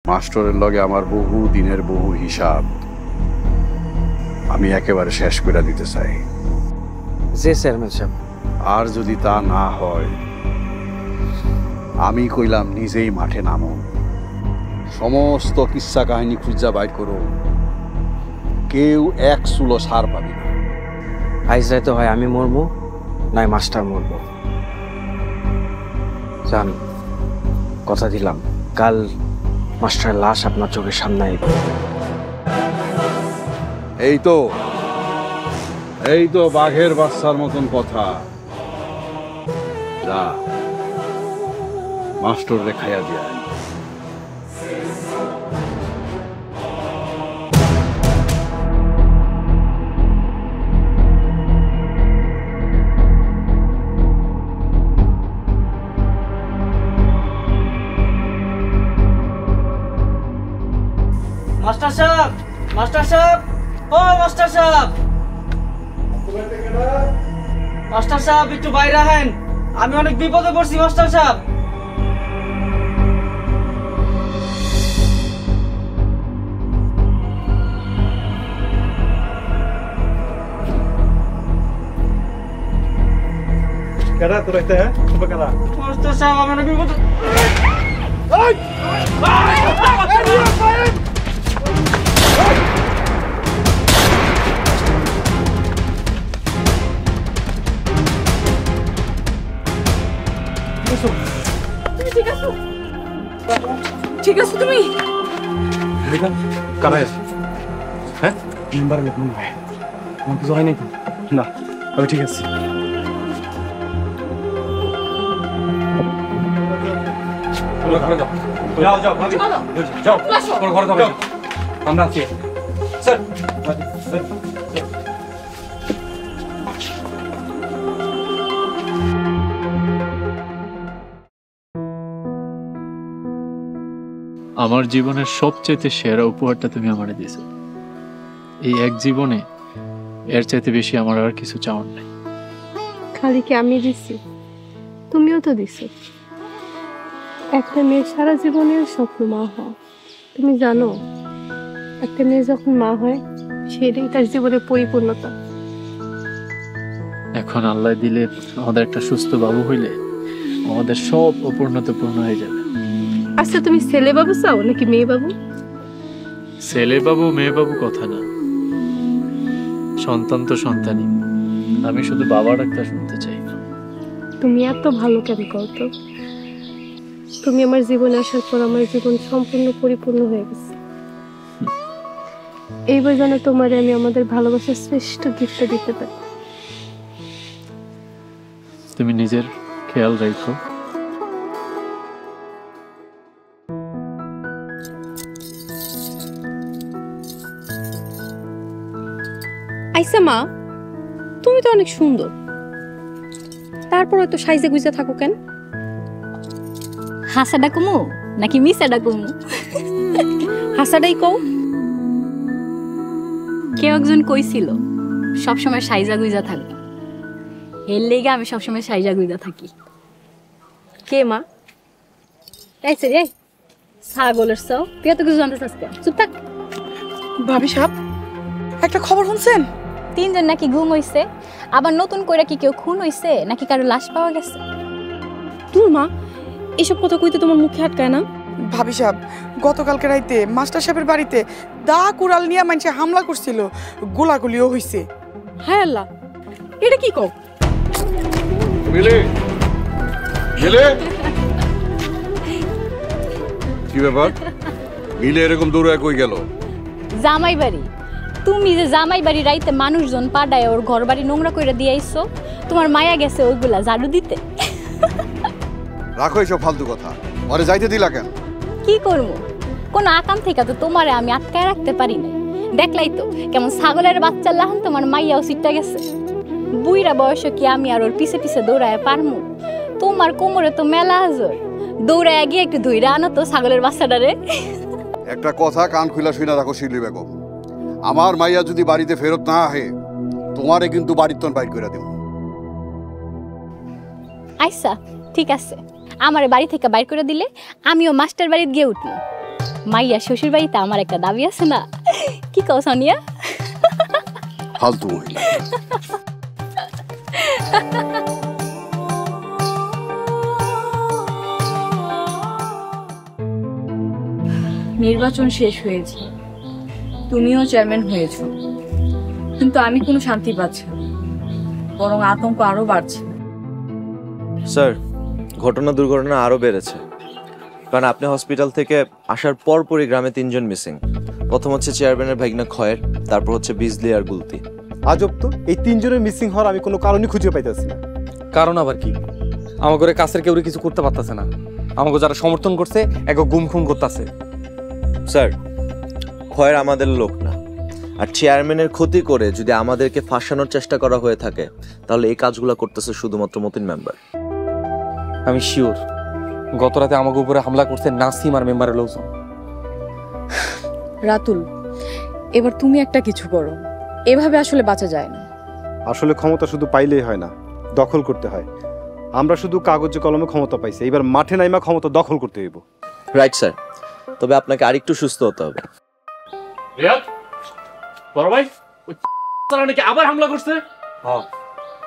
মাস্টারের লগে আমার বহু দিনের বহু হিসাব আমি একেবারে শেষ করে দিতে চাই। জি চেয়ারম্যান সাহেব। আর যদি তা না হয় আমি কইলাম নিজেই মাঠে নামো, সমস্ত কিচ্ছা কাহিনী খুঁজা বাইর করো, কেউ এক চুলো সার পাবি না। আইজ রাইতে হয় আমি মরবো নাই মাস্টার মরবো। জান কথা দিলাম কাল মাস্টারের লাশ আপনার চোখের সামনে আইব। এই তো বাঘের বাচ্চার মতন কথা। যা মাস্টার রে খাইয়া দিয়া। মাস্টার সাহেব, মাস্টার সাহেব, ও মাস্টার সাহেব, মাস্টার সাহেব একটু বাইরে আহেন, আমি অনেক বিপদে পড়ছি মাস্টার সাহেব। কেডা তোর একটা হ্যাঁ তুমি কেডা মাস্টার সাহেব আমি অনেক বিপদে। ঠিক আছে তুমি কারা হ্যাঁ মেম্বার লোক মনে হয় আমার কিছু হয় নাকি? না আমি ঠিক আছে। যাও যাও ভাবি যাও তোর ঘরে যাও আমরা আছি স্যার। আমার জীবনের সবচেয়ে সেরা উপহারটা তুমি আমারে দিয়েছো। এই এক জীবনে এর চাইতে বেশি আমার আর কিছু চাওয়ার নাই। খালি কি আমি দিছি, তুমিও তো দিছো। একটা মেয়ে সারা জীবনের স্বপ্ন মা হওয়া। তুমি জানো একটা মেয়ে যখন মা হয় সেটাই তার জীবনের পরিপূর্ণতা। এখন আল্লাহ দিলে আমাদের একটা সুস্থ বাবু হইলে আমাদের সব অপূর্ণতা পূর্ণ হয়ে যাবে। আচ্ছা তুমি ছেলে বাবু চাও নাকি মেয়ে বাবু? ছেলে বাবু মেয়ে বাবু কথা না, সন্তান তো সন্তানই। আমি শুধু বাবার একটা শুনতে চাই। তুমি এত ভালো কেন করতো? তুমি আমার জীবনে আসার পর আমার জীবন সম্পূর্ণ পরিপূর্ণ হয়ে গেছে। এইবার যেন তোমার আমি আমাদের ভালোবাসার শ্রেষ্ঠ গিফট দিতে পারি। তুমি নিজের খেয়াল রাখো। আইসা মা, তুমি তো অনেক সুন্দর, তারপর তো সাইজে গুইজা থাকো কেন? হাসাডা কুমু নাকি মিসাডা কুমু? হাসাটাই কও। কেউ একজন কইছিল সবসময় সাইজা গুইজা থাকবো, এর লেগে আমি সবসময় সাইজা গুইজা থাকি। কে মা? আইসে রে ছাগলের সব, তুই এত কিছু জানতে চাস কেন? চুপ থাক। ভাবি সাহেব একটা খবর শুনছেন? 3 জন নাকি গুম হইছে, আবার নতুন কইরা কি কেউ খুন হইছে নাকি কারো লাশ পাওয়া গেছে। তোর মা এসব কথা কইতে তোমার মুখে আটকায় না? ভাবি সাহেব গতকালকে রাইতে মাস্টার সাহেবের বাড়িতে দা কুড়াল নিয়ে মানুষে হামলা করছিল, গোলাগুলিও হইছে। হায় আল্লাহ, এটা কি কও? মিলে মিলে কি ব্যাপার? মিলে এরকম দৌড়ায় কই গেল? জামাই বাড়ি। তুমি যে জামাই বাড়ি রাইতে মানুষজন পাড়ায় ওর ঘর বাড়ি নোংরা কইরা দিয়ে আইছো, তোমার মায়া গেছে ওইগুলা ঝাড়ু দিতে। রাখো এইসব ফালতু কথা, আরে যাইতে দিলা কেন? কি করবো, কোন আকাম থেকে তো তোমারে আমি আটকায় রাখতে পারি না। দেখলাই তো কেমন ছাগলের বাচ্চা লাহান তোমার মাইয়াও সিটটা গেছে। বুইরা বয়স কি আমি আর ওর পিছে পিছে দৌড়ায় পারমু? তোমার কোমরে তো মেলা হাজর, দৌড়ায় গিয়ে একটু ধুইরা আনো তো ছাগলের বাচ্চাটারে। একটা কথা কান খুলা শুনে রাখো শিরলি বেগম, আমার মাইয়া যদি বাড়িতে ফেরত না আহে তোমারে কিন্তু বাড়ির তন বাইর করে দেব। আচ্ছা ঠিক আছে, আমার বাড়ি থেকে বাইর করে দিলে আমিও মাস্টার বাড়িতে গিয়ে উঠবো। মাইয়া শ্বশুর বাড়িতে আমার একটা দাবি আছে না, কি কও সোনিয়া? ফালতু মহিলা। নির্বাচন শেষ হয়েছে, তুমিও চেয়ারম্যান হয়েছো, কিন্তু আমি কোনো শান্তি পাচ্ছি না, বরং আতঙ্ক আরো বাড়ছে। স্যার, দুর্ঘটনা আরো বেড়েছে, কারণ আপনি হসপিটাল থেকে আসার পরপরই গ্রামে 3 জন মিসিং। প্রথম হচ্ছে চেয়ারম্যানের ভাগনা খয়ের, তারপর হচ্ছে বিজলি আর গুলতি। আজব তো, এই 3 জনের মিসিং হওয়ার আমি কোনো কারণই খুঁজে পাইতেছি না। কারণ আবার কি? আমাদের কাছের কেউ কিছু করতে পারতেছে না, আমাকে যারা সমর্থন করছে এক গুম খুম করতেছে। স্যার, খয়ের আমাদের লোক না, আর চেয়ারম্যানের ক্ষতি করে যদি আমাদেরকে ফাঁসানোর চেষ্টা করা হয়ে থাকে তাহলে এই কাজগুলো করতেছে শুধুমাত্র মতিন মেম্বার। আমি শিওর গত রাতে আমাকে উপরে হামলা করছে নাসিম আর মেম্বারের লোকজন। রাতুল, এবার তুমি একটা কিছু করো, এভাবে আসলে বাঁচা যায় না। আসলে ক্ষমতা শুধু পাইলেই হয় না, দখল করতে হয়। আমরা শুধু কাগজে কলমে ক্ষমতা পাইছি, এবার মাঠে নাইমা ক্ষমতা দখল করতে হইব। রাইট স্যার, তবে আপনাকে আরেকটু সুস্থ হতে হবে। রিয়াদ, বড় ভাই, ওই তারা নাকি আবার হামলা করছে। হ্যাঁ,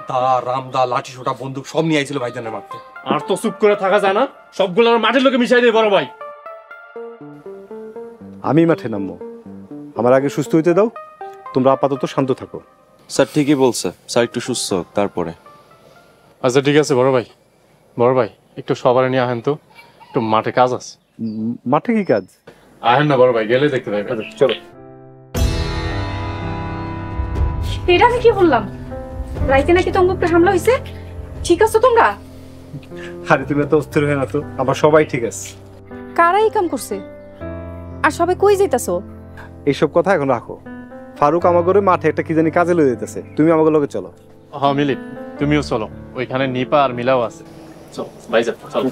দা রামদা লাঠি ছোটা বন্দুক সব নিয়ে আইছিল ভাইজানের মারতে। আর তো চুপ করে থাকা যায় না, সবগুলো মাঠের লোকে মিশাই দেয় বড় ভাই। আমি মাঠে নামবো, আমার আগে সুস্থ হইতে দাও, তোমরা আপাতত শান্ত থাকো। স্যার ঠিকই বলছে, স্যার একটু সুস্থ হোক তারপরে। আচ্ছা ঠিক আছে বড় ভাই, বড় ভাই একটু সবার নিয়ে আহেন তো, একটু মাঠে কাজ আছে। মাঠে কি কাজ? আহেন না বড় ভাই, গেলে দেখতে পাবেন। চলো। এটা আমি কি বললাম? রাইতে নাকি তোমার উপরে হামলা হয়েছে, ঠিক আছে তোমরা? আরে তুমি এত অস্থির হয়ে না তো, আমার সবাই ঠিক আছে। কারা এই কাম করছে আর সবাই কই যাইতাছো? এইসব কথা এখন রাখো। ফারুক আমাগরে মাঠে একটা কি জানি কাজে লয়ে যেতেছে, তুমি আমাকে লগে চলো। হ্যাঁ মিলিপ, তুমিও চলো, ওইখানে নিপা আর মিলাও আছে। চল ভাইজান, চলো।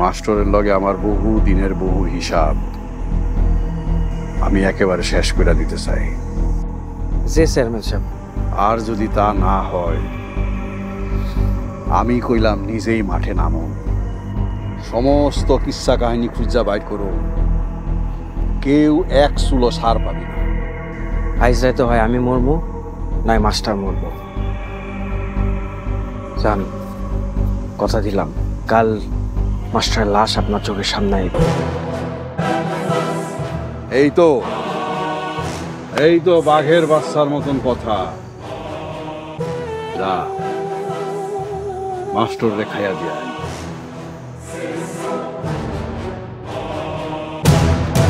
মাস্টারের লগে আমার বহু দিনের বহু হিসাব আমি একেবারে শেষ করে দিতে চাই। জি চেয়ারম্যান সাহেব। আর যদি তা না হয়, আমি কইলাম নিজেই মাঠে নামো, সমস্ত কিচ্ছা কাহিনী খুঁজা বাইর করো, কেউ এক চুলো সার পাবি না। আইজ রাইতে হয় আমি মরবো, নয় মাস্টার মরবো। জান, কথা দিলাম কাল মাস্টারের লাশ আপনার চোখের সামনে আইব। এই তো বাঘের বাচ্চার মতন কথা। যা মাস্টার রে খাইয়া দিয়া